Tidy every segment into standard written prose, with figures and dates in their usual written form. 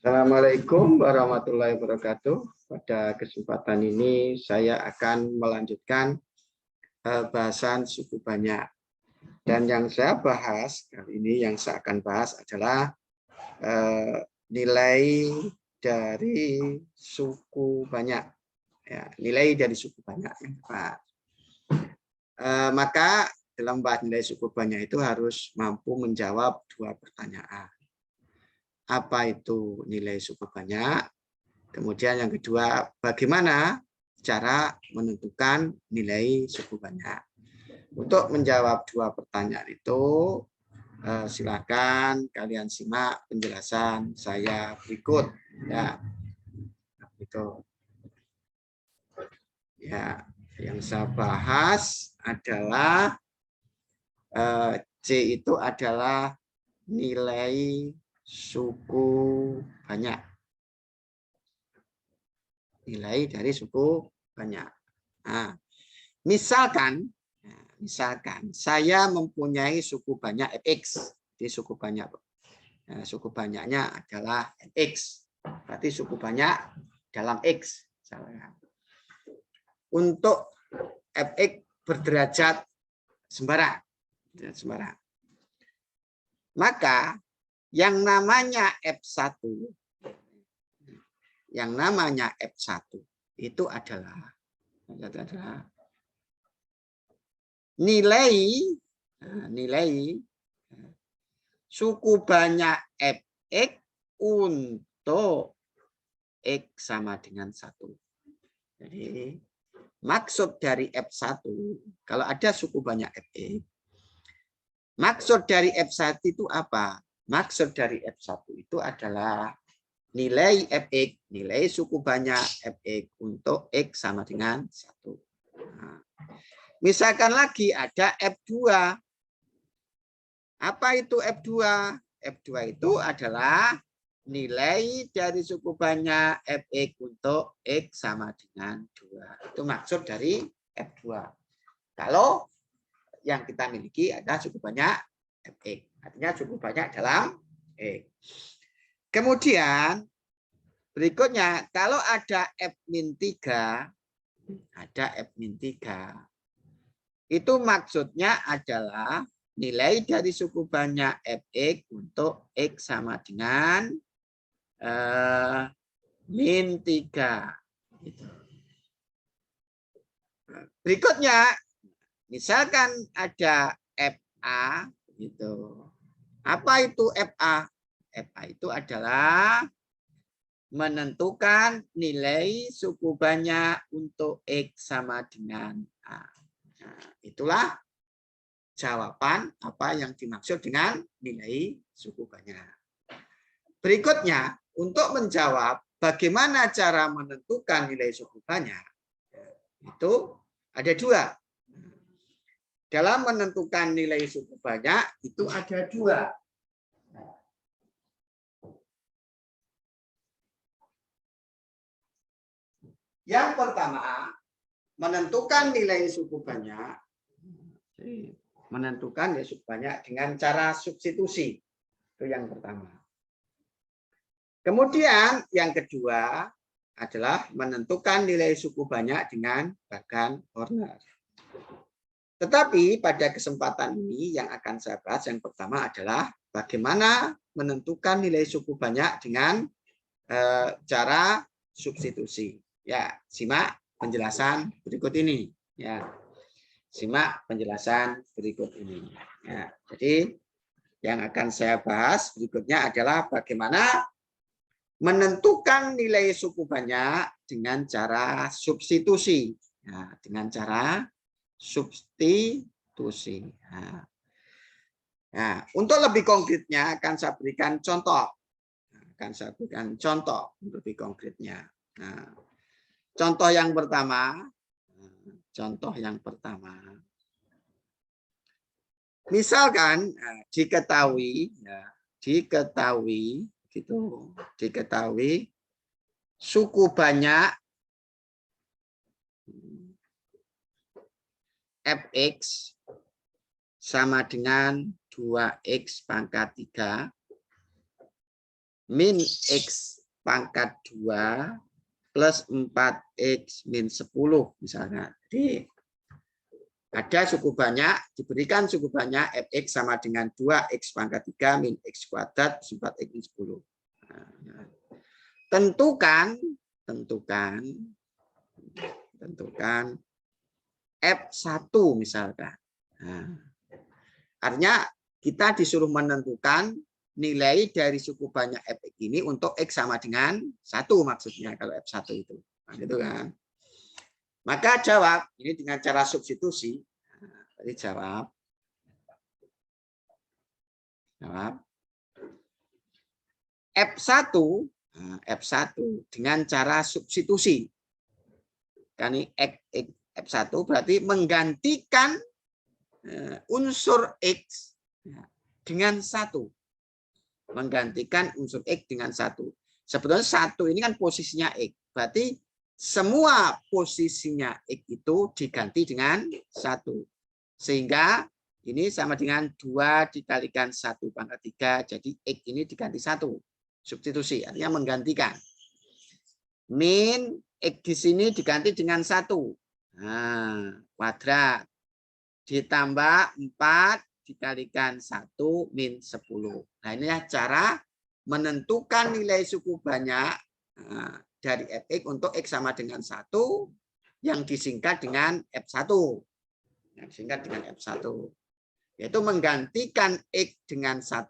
Assalamualaikum warahmatullahi wabarakatuh. Pada kesempatan ini saya akan melanjutkan bahasan suku banyak. Dan yang saya bahas kali ini, yang saya akan bahas adalah nilai dari suku banyak. Ya, nilai dari suku banyak. Maka dalam bahas nilai suku banyak itu harus mampu menjawab dua pertanyaan. Apa itu nilai suku banyak? Kemudian yang kedua, bagaimana cara menentukan nilai suku banyak? Untuk menjawab dua pertanyaan itu, silakan kalian simak penjelasan saya berikut. Ya, itu. Ya, yang saya bahas adalah C itu adalah nilai suku banyak. Nilai dari suku banyak. Nah, misalkan saya mempunyai suku banyak fx, di suku banyak. Nah, suku banyaknya adalah fx. Berarti suku banyak dalam x. Untuk fx berderajat sembarang. Maka yang namanya F1 itu adalah nilai suku banyak Fx untuk X sama dengan 1. Jadi maksud dari F1, kalau ada suku banyak Fx, maksud dari F1 itu apa? Maksud dari F1 itu adalah nilai Fx, nilai suku banyak Fx untuk X sama dengan 1. Nah, misalkan lagi ada F2. Apa itu F2? F2 itu adalah nilai dari suku banyak Fx untuk X sama dengan 2. Itu maksud dari F2. Kalau yang kita miliki ada suku banyak Fx. Artinya suku banyak dalam X. Kemudian berikutnya, kalau ada F-3, itu maksudnya adalah nilai dari suku banyak Fx untuk X sama dengan min 3. Berikutnya, misalkan ada FA, gitu. Apa itu FA? FA itu adalah menentukan nilai suku banyak untuk X sama dengan A. Nah, itulah jawaban apa yang dimaksud dengan nilai suku banyak. Berikutnya, untuk menjawab bagaimana cara menentukan nilai suku banyak, itu ada dua. Dalam menentukan nilai suku banyak, itu ada dua. Yang pertama, menentukan nilai suku banyak, dengan cara substitusi. Itu yang pertama. Kemudian yang kedua adalah menentukan nilai suku banyak dengan bagan Horner. Tetapi pada kesempatan ini yang akan saya bahas yang pertama adalah bagaimana menentukan nilai suku banyak dengan cara substitusi. Ya, simak penjelasan berikut ini. Ya, simak penjelasan berikut ini. Ya, jadi yang akan saya bahas berikutnya adalah bagaimana menentukan nilai suku banyak dengan cara substitusi. Ya, dengan cara substitusi. Nah, untuk lebih konkretnya akan saya berikan contoh. Lebih konkretnya. Nah, contoh yang pertama. Misalkan diketahui suku banyak Fx sama dengan 2x pangkat 3 min X pangkat 2 plus 4X min 10 misalnya. Jadi ada suku banyak, diberikan suku banyak fx sama dengan 2x pangkat 3 min x kuadrat 4x min 10. Nah, tentukan F1 misalkan. Nah, artinya kita disuruh menentukan nilai dari suku banyak fx ini untuk x sama dengan 1 maksudnya kalau F1 itu. Nah, gitu kan. Maka jawab ini dengan cara substitusi. Jadi jawab F1 dengan cara substitusi. Kan ini F1 berarti menggantikan unsur X dengan 1. Menggantikan unsur X dengan 1. Sebetulnya 1 ini kan posisinya X. Berarti semua posisinya X itu diganti dengan 1. Sehingga ini sama dengan 2 dikalikan 1 pangkat 3. Jadi X ini diganti 1. Substitusi, artinya menggantikan. Min X di sini diganti dengan 1. Nah, kuadrat. Ditambah 4 dikalikan 1 min 10. Nah, inilah cara menentukan nilai suku banyak dari fx untuk x sama dengan 1 yang disingkat dengan F1. Yang disingkat dengan F1. Yaitu menggantikan x dengan 1.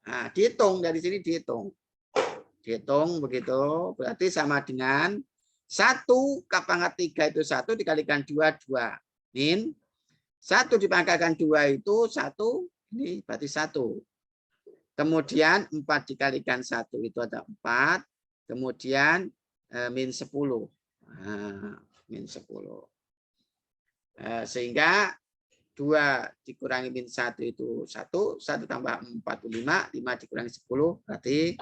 Nah, dihitung dari sini dihitung. Dihitung begitu, berarti sama dengan 1 pangkat 3 itu 1 dikalikan 2, 2. Min 1 dipangkatkan 2 itu 1, ini berarti 1. Kemudian 4 dikalikan 1 itu ada 4. Kemudian min 10. Nah, min 10. Sehingga 2 dikurangi min 1 itu 1. 1 tambah 4 itu 5. 5 dikurangi 10. Berarti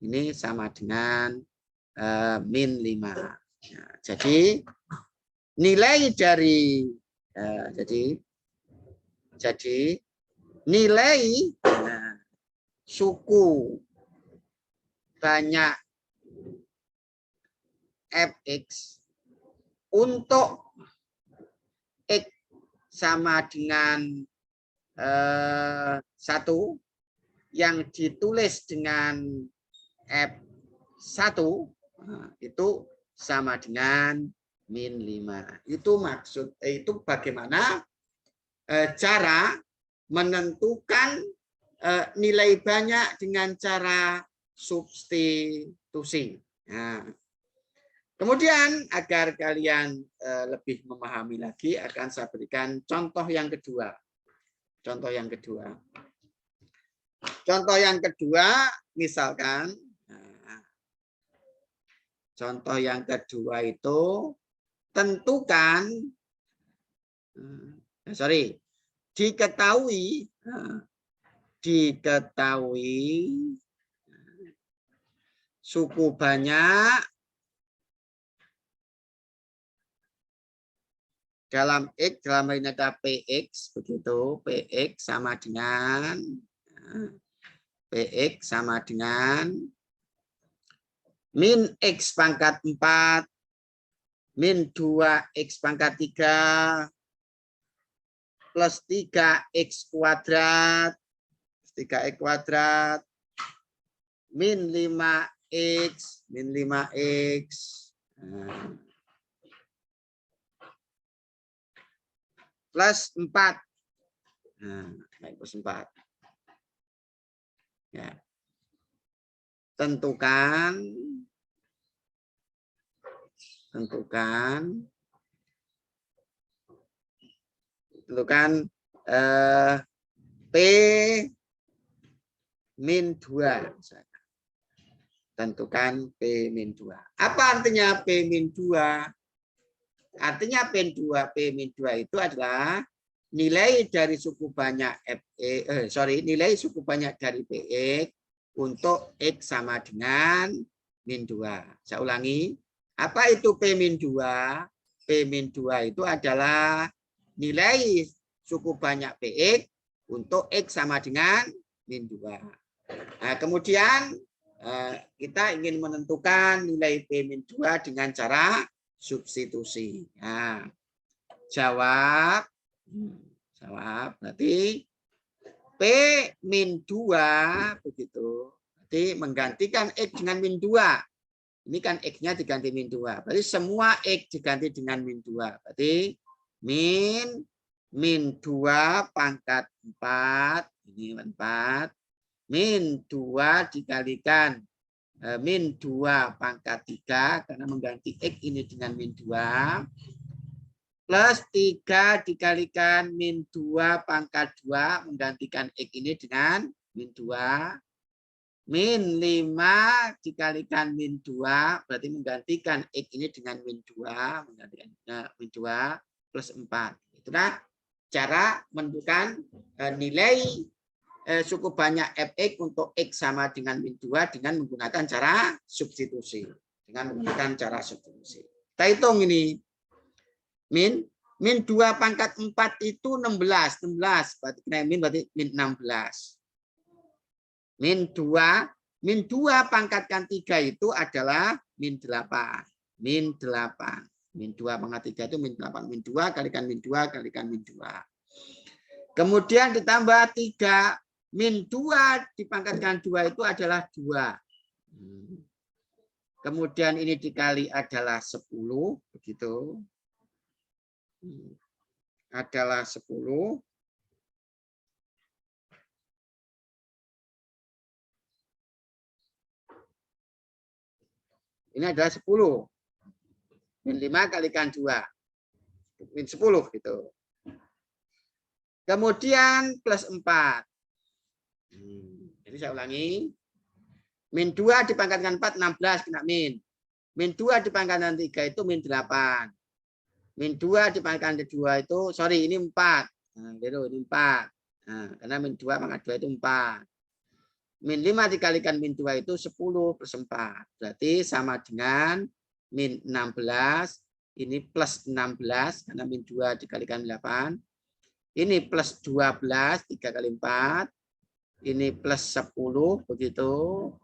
ini sama dengan min 5. Nah, jadi nilai dari jadi nilai suku banyak fx untuk x sama dengan 1 yang ditulis dengan F1 itu sama dengan min 5. Itu maksud itu bagaimana cara menentukan nilai banyak dengan cara substitusi. Nah, kemudian agar kalian lebih memahami lagi akan saya berikan contoh yang kedua. Contoh yang kedua. Contoh yang kedua misalkan contoh yang kedua itu tentukan diketahui suku banyak dalam X, dalam ini ada PX begitu, PX sama dengan min X pangkat 4 min 2X pangkat 3 plus 3X kuadrat min 5X plus 4. Plus 4. Ya. Tentukan P min 2. Tentukan P min 2. Apa artinya P min 2? Artinya P min 2 itu adalah nilai dari suku banyak nilai suku banyak dari PX untuk X sama dengan min 2. Saya ulangi. Apa itu P min 2? P min 2 itu adalah nilai suku banyak PX untuk X sama dengan min 2. Nah, kemudian kita ingin menentukan nilai P-2 dengan cara substitusi. Nah, jawab berarti P-2 begitu. Berarti menggantikan X dengan min 2. Ini kan X-nya diganti min 2. Berarti semua X diganti dengan min 2. Berarti min 2 pangkat 4. Ini 4. Min 2 dikalikan min 2 pangkat 3. Karena mengganti X ini dengan min 2. Plus 3 dikalikan min 2 pangkat 2. Menggantikan X ini dengan min 2. Min 5 dikalikan min 2. Berarti menggantikan X ini dengan min 2. Menggantikan min 2 plus 4. Itulah cara menentukan nilai suku banyak Fx untuk X sama dengan min 2 dengan menggunakan cara substitusi. Dengan menggunakan cara substitusi. Kita hitung ini. Min 2 pangkat 4 itu 16. 16. Berarti min berarti min 16. Min 2 pangkatkan 3 itu adalah min 8. Min 8. Min 2 pangkat 3 itu min 8. Min 2 kalikan min 2 kalikan min 2. Kemudian ditambah 3. Min 2 dipangkatkan 2 itu adalah 2. Kemudian ini dikali adalah 10. Begitu. Adalah 10. Ini adalah 10. Min 5 kalikan 2. Min 10 gitu. Kemudian plus 4. Jadi saya ulangi. Min 2 dipangkatkan 4, 16 kena min. Min 2 dipangkatkan 3 itu min 8. Min 2 dipangkatkan 2 itu, sorry ini 4. Nah, ini 4. Nah, karena min 2 pangkat 2 itu 4. Min 5 dikalikan min 2 itu 10 plus 4. Berarti sama dengan min 16. Ini plus 16 karena min 2 dikalikan 8. Ini plus 12 3 kali 4. Ini plus 10 begitu.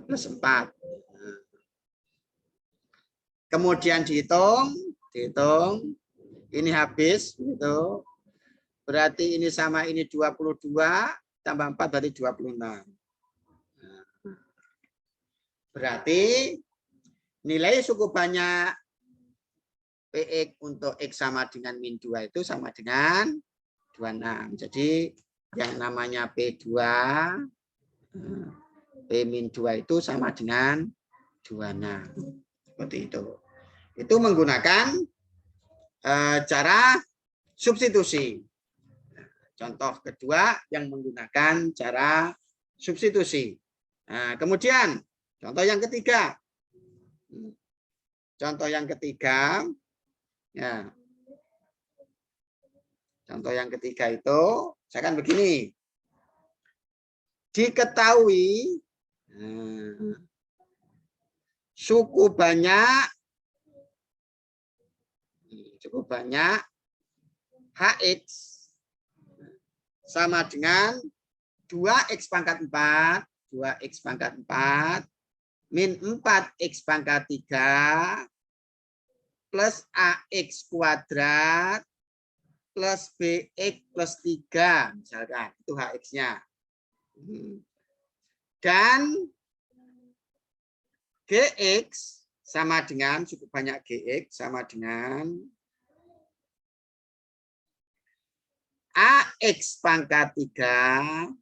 Plus 4. Kemudian dihitung. Ini habis gitu. Berarti ini sama ini 22 tambah 4 berarti 26. Berarti nilai suku banyak Px untuk X sama dengan min 2 itu sama dengan 26. Jadi yang namanya P2 P-2 itu sama dengan 26. Seperti itu. Itu menggunakan cara substitusi. Contoh kedua yang menggunakan cara substitusi. Nah, kemudian contoh yang ketiga. Contoh yang ketiga. Ya. Contoh yang ketiga itu, saya kan begini. Diketahui suku banyak Hx sama dengan 2x pangkat 4, 2x pangkat 4, min 4x pangkat 3, plus ax kuadrat, plus bx plus 3, misalkan. Itu hx-nya. Dan gx sama dengan, suku banyak gx sama dengan ax pangkat 3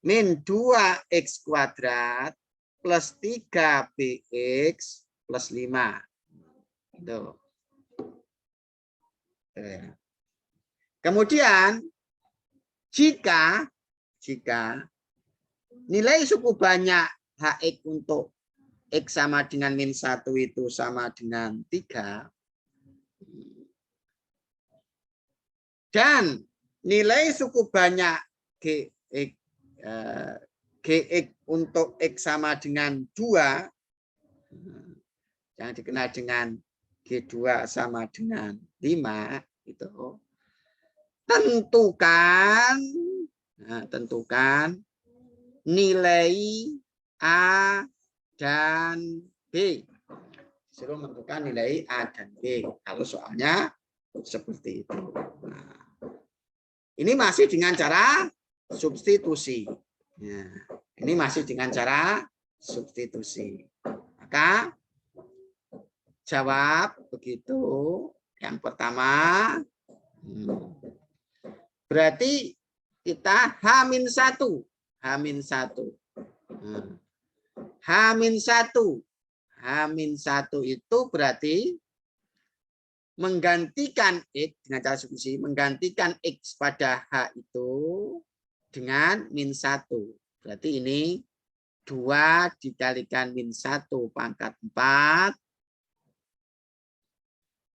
min 2x kuadrat plus 3bx plus 5. Itu. Kemudian jika nilai suku banyak Hx untuk X sama dengan min 1 itu sama dengan 3. Dan nilai suku banyak Gx untuk X sama dengan 2. Yang dikenal dengan G2 sama dengan 5. Itu. Tentukan nilai A dan B. Disuruh menentukan nilai A dan B. Kalau soalnya seperti itu. Nah, ini masih dengan cara substitusi. Nah, ini masih dengan cara substitusi. Maka jawab begitu. Yang pertama, berarti kita H-1. H-1. H-1. H-1 itu berarti menggantikan X dengan cara substitusi, menggantikan X pada H itu dengan -1. Berarti ini 2 dikalikan -1 pangkat 4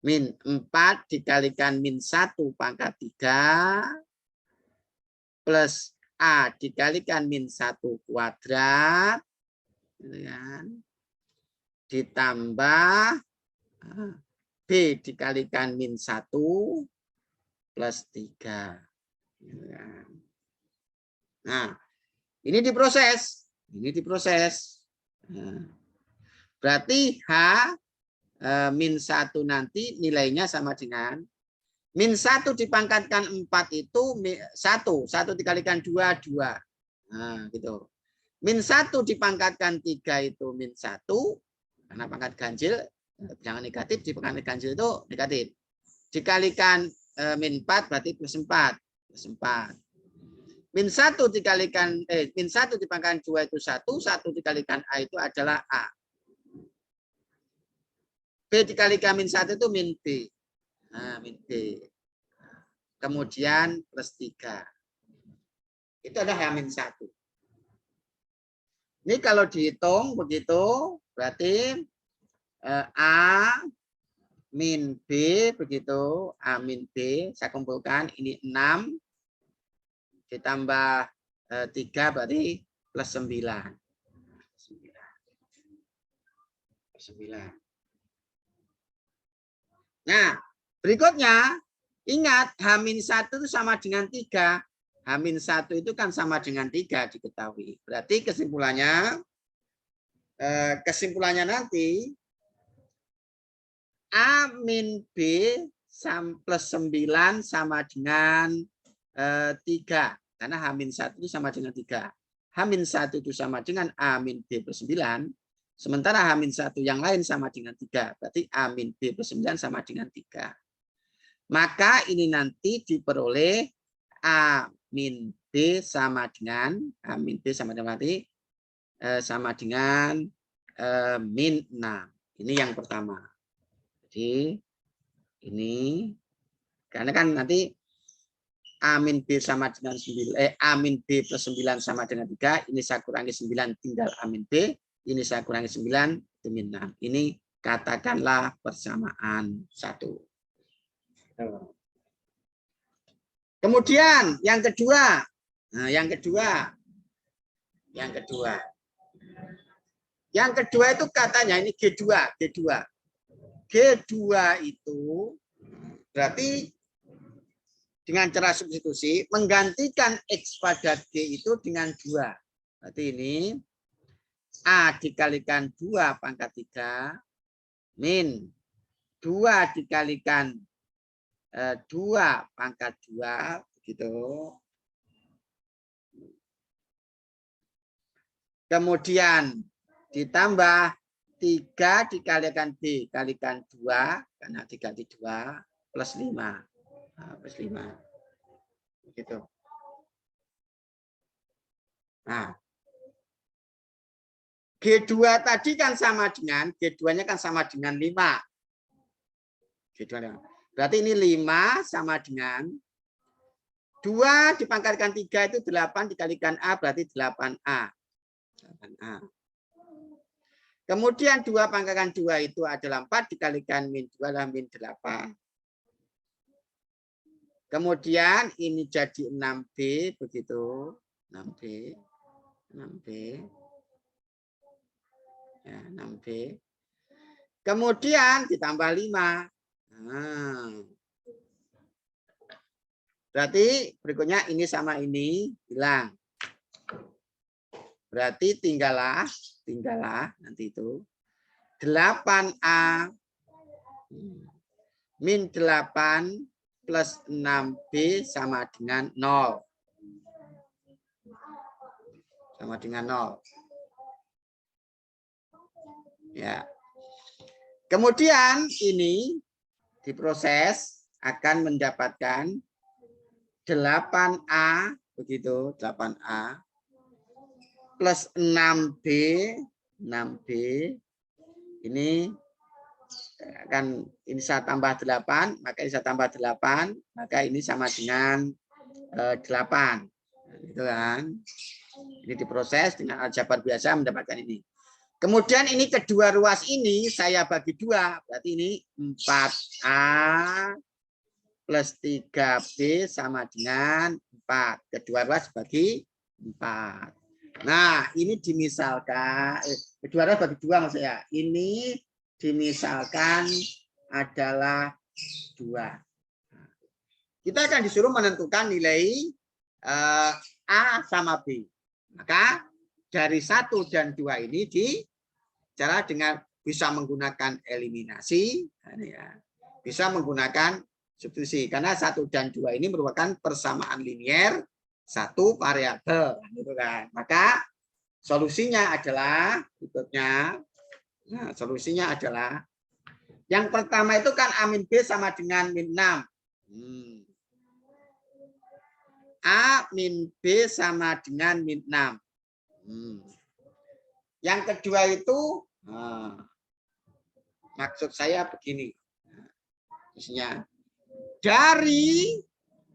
min 4 dikalikan -1 pangkat 3 plus A dikalikan -1 kuadrat ditambah B dikalikan -1 plus 3. Nah, ini diproses. Ini diproses. Berarti H-1 nanti nilainya sama dengan -1 dipangkatkan 4 itu 1. 1 dikalikan 2, 2. Nah, gitu. -1 dipangkatkan 3 itu -1. Karena pangkat ganjil, jangan negatif. Di pangkat ganjil itu negatif. Dikalikan -4 berarti +4. +4. -1 dikalikan -1 dipangkatkan 2 itu 1. 1 dikalikan A itu adalah A. B dikalikan -1 itu -B. Nah, -B. Kemudian plus 3. Itu adalah H-1. Ini kalau dihitung begitu, berarti A min B begitu. A min B, saya kumpulkan ini 6. Ditambah 3 berarti plus 9. 9. Nah, berikutnya ingat H-1 itu sama dengan 3. H-1 itu kan sama dengan 3 diketahui. Berarti kesimpulannya nanti A min B plus 9 sama dengan 3. Karena H-1 itu sama dengan 3. H-1 itu sama dengan A min B plus 9. Sementara H-1 yang lain sama dengan 3. Berarti A min B plus 9 sama dengan 3. Maka ini nanti diperoleh A min B sama dengan A min B sama dengan berarti sama dengan min 6. Ini yang pertama. Jadi ini karena kan nanti A min B sama dengan 9, A min B plus 9 sama dengan 3. Ini saya kurangi 9 tinggal A min B. Ini saya kurangi 9 itu min 6. Ini katakanlah persamaan 1. Kemudian yang kedua. Nah, yang kedua itu katanya ini G2. G2 itu berarti dengan cara substitusi menggantikan X pada G itu dengan 2. Berarti ini A dikalikan 2 pangkat 3 min 2 dikalikan 2 pangkat 2 begitu. Kemudian ditambah 3 dikalikan B kalikan 2 karena 3 di 2 plus 5. Nah, plus 5. Begitu. Nah, G2 tadi kan sama dengan G2-nya kan sama dengan 5. G2 berarti ini 5 sama dengan 2 dipangkatkan 3 itu 8 dikalikan A berarti 8A. 8A. Kemudian 2 pangkatkan 2 itu adalah 4 dikalikan min 2 adalah min 8. Kemudian ini jadi 6B begitu. 6B. Ya, 6B. Kemudian ditambah 5. Nah. Berarti berikutnya ini sama ini hilang. Berarti tinggallah nanti itu 8A min 8 plus 6B sama dengan 0. Sama dengan 0. Ya. Kemudian ini diproses akan mendapatkan 8A, begitu, 8A plus 6B ini kan ini saya tambah 8, maka ini saya tambah 8, maka ini sama dengan 8. Gitu kan. Ini diproses dengan aljabar biasa mendapatkan ini. Kemudian ini kedua ruas ini saya bagi 2, berarti ini 4A plus 3B sama dengan 4. Kedua ruas bagi 4. Nah, ini dimisalkan, kedua ruas bagi 2 maksudnya. Ini dimisalkan adalah 2. Kita akan disuruh menentukan nilai A sama B. Maka dari 1 dan 2 ini cara dengan bisa menggunakan eliminasi, bisa menggunakan substitusi. Karena 1 dan 2 ini merupakan persamaan linier satu variabel, gitu kan. Maka solusinya adalah berikutnya. Nah, solusinya adalah yang pertama itu kan A min B sama dengan min 6. A min B sama dengan min 6. Yang kedua itu maksud saya begini. Maksudnya dari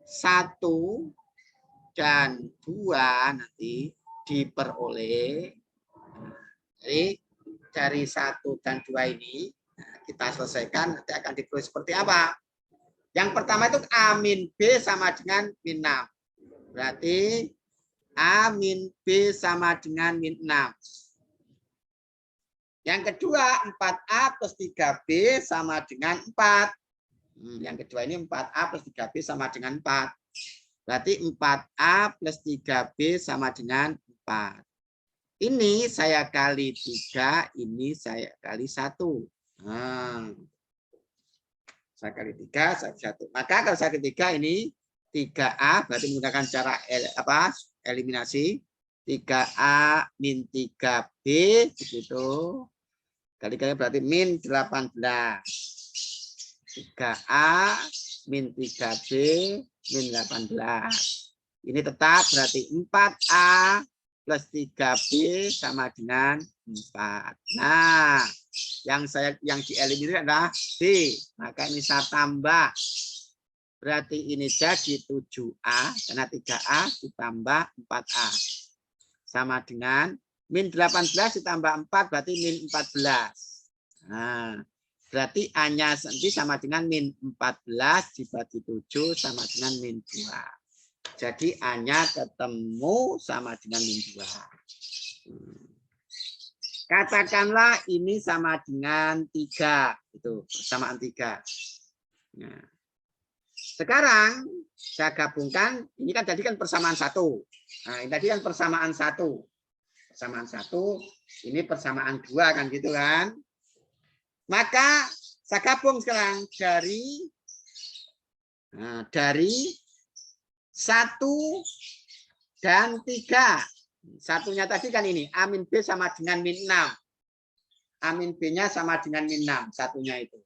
1 dan 2 nanti diperoleh dari 1 dan 2 ini kita selesaikan, nanti akan ditulis seperti apa. Yang pertama itu A min B sama dengan min 6. Berarti A min B sama dengan min 6. Yang kedua 4A plus 3B sama dengan 4. Yang kedua ini 4A plus 3B sama dengan 4. Berarti 4A plus 3B sama dengan 4. Ini saya kali 3, ini saya kali 1. Saya kali 3, saya kali 1. Maka kalau saya kali 3 ini 3A, berarti menggunakan cara eliminasi. 3A min 3B, begitu. Kali-kali berarti min 18. 3A min 3B min 18. Ini tetap berarti 4A plus 3B sama dengan 4. Nah, yang dieliminir adalah B. Maka ini saya tambah. Berarti ini jadi 7A karena 3A ditambah 4A. Sama dengan min 18 ditambah 4 berarti min 14. Nah, berarti A-nya nanti sama dengan min 14 dibagi 7 sama dengan min 2. Jadi A-nya ketemu sama dengan min 2. Katakanlah ini sama dengan 3. Itu persamaan 3. Nah, sekarang saya gabungkan. Ini kan tadi kan persamaan 1. Nah, ini tadi kan persamaan 1. Persamaan 1. Ini persamaan 2 kan gitu kan. Maka saya gabung sekarang dari 1 dan 3. Satunya tadi kan ini A min B sama dengan min 6. A min B-nya sama dengan min 6. Satunya itu.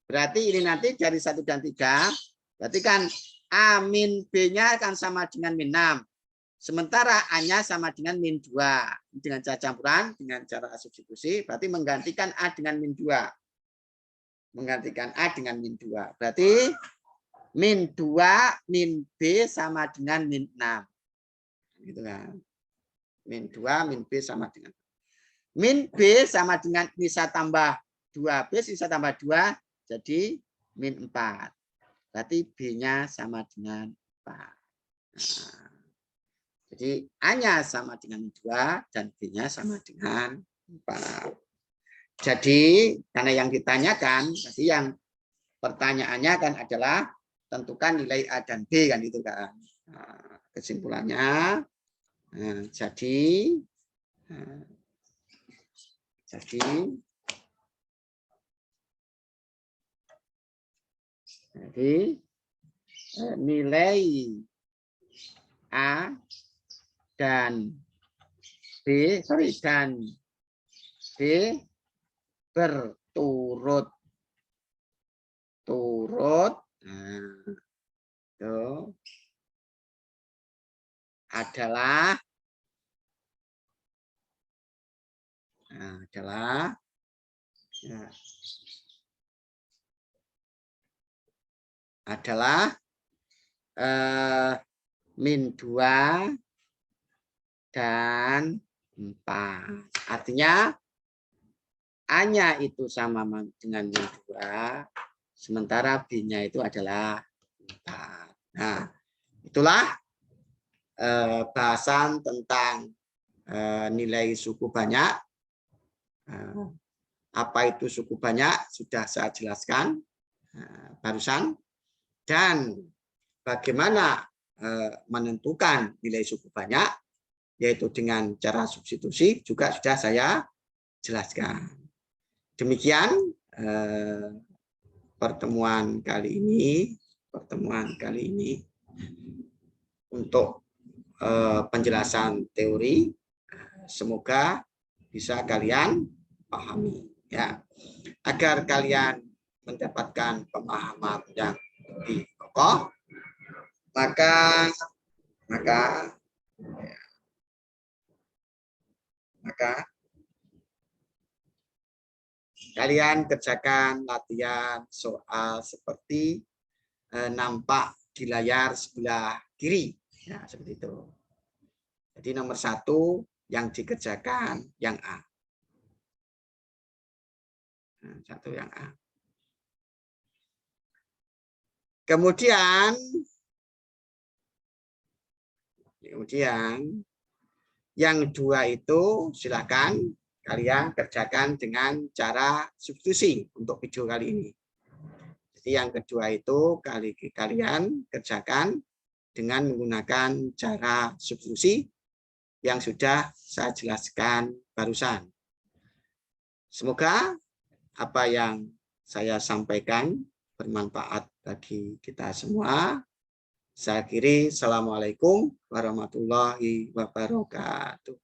Berarti ini nanti dari 1 dan 3. Berarti kan A min B-nya akan sama dengan min 6. Sementara A-nya sama dengan min 2. Dengan cara campuran, dengan cara substitusi, berarti menggantikan A dengan min 2. Menggantikan A dengan min 2. Berarti min 2 min B sama dengan min 6. Gitu kan. Min 2 min B sama dengan. Min B sama dengan ini saya tambah 2B, saya tambah 2, jadi min 4. Berarti B-nya sama dengan 4. Nah, jadi A-nya sama dengan 2 dan B-nya sama dengan 4. Jadi karena yang ditanyakan, tadi yang pertanyaannya kan adalah tentukan nilai A dan B kan itu kan. Nah, kesimpulannya, jadi Nah, jadi nilai A dan B, dan D berturut-turut, itu adalah min 2 dan 4. Artinya A-nya itu sama dengan min 2, sementara B-nya itu adalah 4. Nah, itulah bahasan tentang nilai suku banyak. Apa itu suku banyak sudah saya jelaskan barusan. Dan bagaimana menentukan nilai suku banyak, yaitu dengan cara substitusi, juga sudah saya jelaskan. Demikian pertemuan kali ini untuk penjelasan teori. Semoga bisa kalian pahami, ya, agar kalian mendapatkan pemahaman yang lebih kokoh, maka kalian kerjakan latihan soal seperti nampak di layar sebelah kiri, ya, seperti itu. Jadi nomor 1 yang dikerjakan yang A. Satu yang A. Kemudian yang 2 itu silakan kalian kerjakan dengan cara substitusi untuk video kali ini. Jadi yang kedua itu kalian kerjakan dengan menggunakan cara substitusi yang sudah saya jelaskan barusan. Semoga apa yang saya sampaikan bermanfaat bagi kita semua. Saya akhiri, assalamualaikum warahmatullahi wabarakatuh.